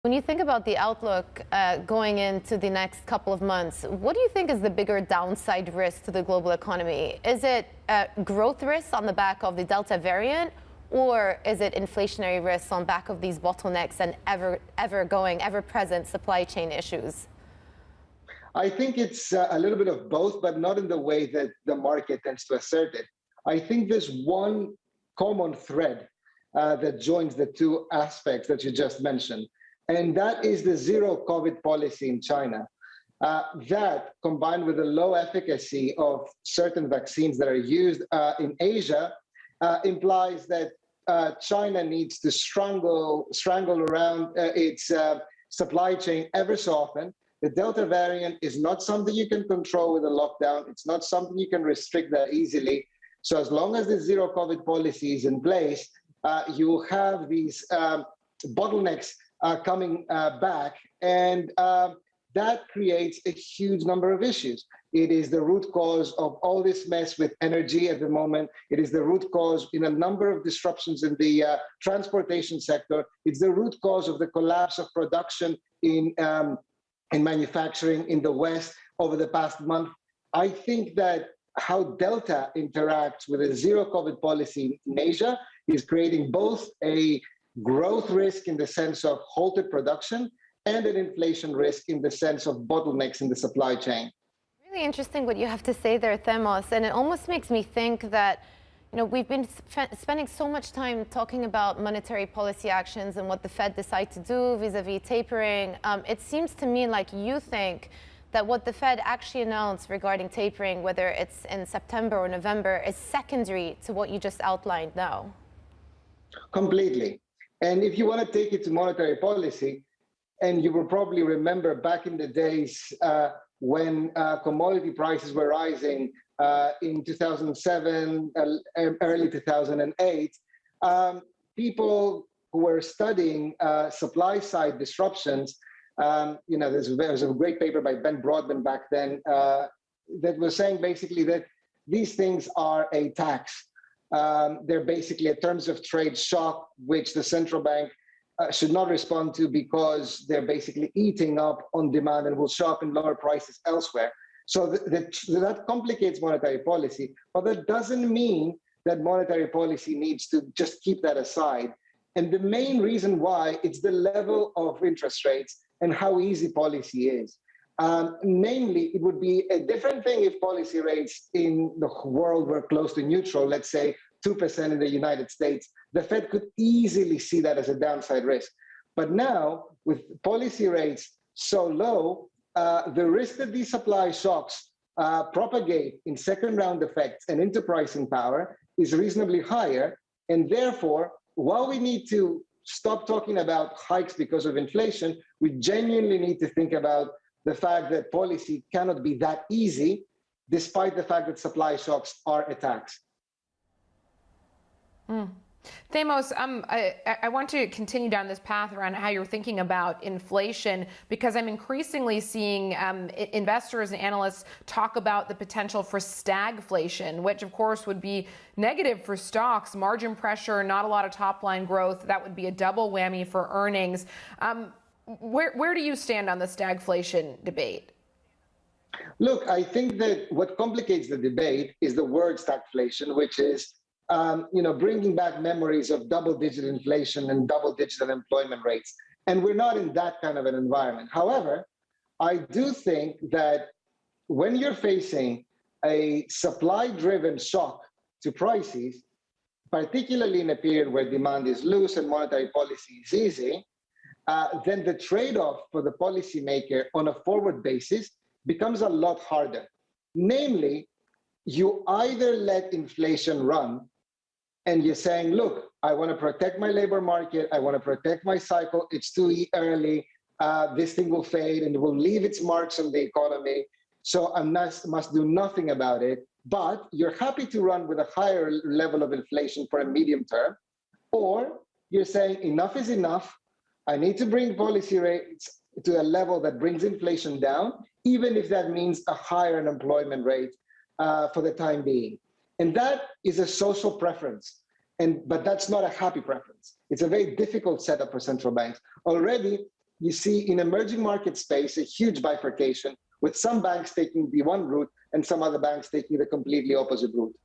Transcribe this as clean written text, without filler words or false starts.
When you think about the outlook going into the next couple of months, what do you think is the bigger downside risk to the global economy? Is it growth risks on the back of the Delta variant, or is it inflationary risks on back of these bottlenecks and ever-present supply chain issues? I think it's a little bit of both, but not in the way that the market tends to assert it. I think there's one common thread that joins the two aspects that you just mentioned. And that is the zero COVID policy in China. That, combined with the low efficacy of certain vaccines that are used in Asia, implies that China needs to strangle around its supply chain ever so often. The Delta variant is not something you can control with a lockdown. It's not something you can restrict that easily. So as long as the zero COVID policy is in place, you have these bottlenecks coming back, and that creates a huge number of issues. It is the root cause of all this mess with energy at the moment. It is the root cause in a number of disruptions in the transportation sector. It's the root cause of the collapse of production in manufacturing in the West over the past month. I think that how Delta interacts with a zero COVID policy in Asia is creating both a growth risk in the sense of halted production and an inflation risk in the sense of bottlenecks in the supply chain. Really interesting what you have to say there, Themos, and it almost makes me think that we've been spending so much time talking about monetary policy actions and what the Fed decides to do vis-a-vis tapering. It seems to me like you think that what the Fed actually announced regarding tapering, whether it's in September or November, is secondary to what you just outlined now. Completely. And if you want to take it to monetary policy, and you will probably remember back in the days when commodity prices were rising in 2007, early 2008, people who were studying supply side disruptions, there's a great paper by Ben Broadman back then that was saying basically that these things are a tax. They're basically a terms of trade shock, which the central bank should not respond to because they're basically eating up on demand and will show up in lower prices elsewhere. So that complicates monetary policy, but that doesn't mean that monetary policy needs to just keep that aside. And the main reason why, it's the level of interest rates and how easy policy is. Namely, it would be a different thing if policy rates in the world were close to neutral, let's say 2% in the United States. The Fed could easily see that as a downside risk. But now, with policy rates so low, the risk that these supply shocks propagate in second round effects and into pricing power is reasonably higher. And therefore, while we need to stop talking about hikes because of inflation, we genuinely need to think about the fact that policy cannot be that easy, despite the fact that supply shocks are a tax. Themos, I want to continue down this path around how you're thinking about inflation, because I'm increasingly seeing investors and analysts talk about the potential for stagflation, which of course would be negative for stocks, margin pressure, not a lot of top line growth. That would be a double whammy for earnings. Where do you stand on the stagflation debate? Look, I think that what complicates the debate is the word stagflation, which is bringing back memories of double-digit inflation and double-digit unemployment rates. And we're not in that kind of an environment. However, I do think that when you're facing a supply-driven shock to prices, particularly in a period where demand is loose and monetary policy is easy, then the trade-off for the policymaker on a forward basis becomes a lot harder. Namely, you either let inflation run and you're saying, look, I want to protect my labor market, I want to protect my cycle, it's too early, this thing will fade and it will leave its marks on the economy, so I must do nothing about it. But you're happy to run with a higher level of inflation for a medium term, or you're saying enough is enough, I need to bring policy rates to a level that brings inflation down, even if that means a higher unemployment rate for the time being. And that is a social preference, but that's not a happy preference. It's a very difficult setup for central banks. Already, you see in emerging market space a huge bifurcation, with some banks taking the one route and some other banks taking the completely opposite route.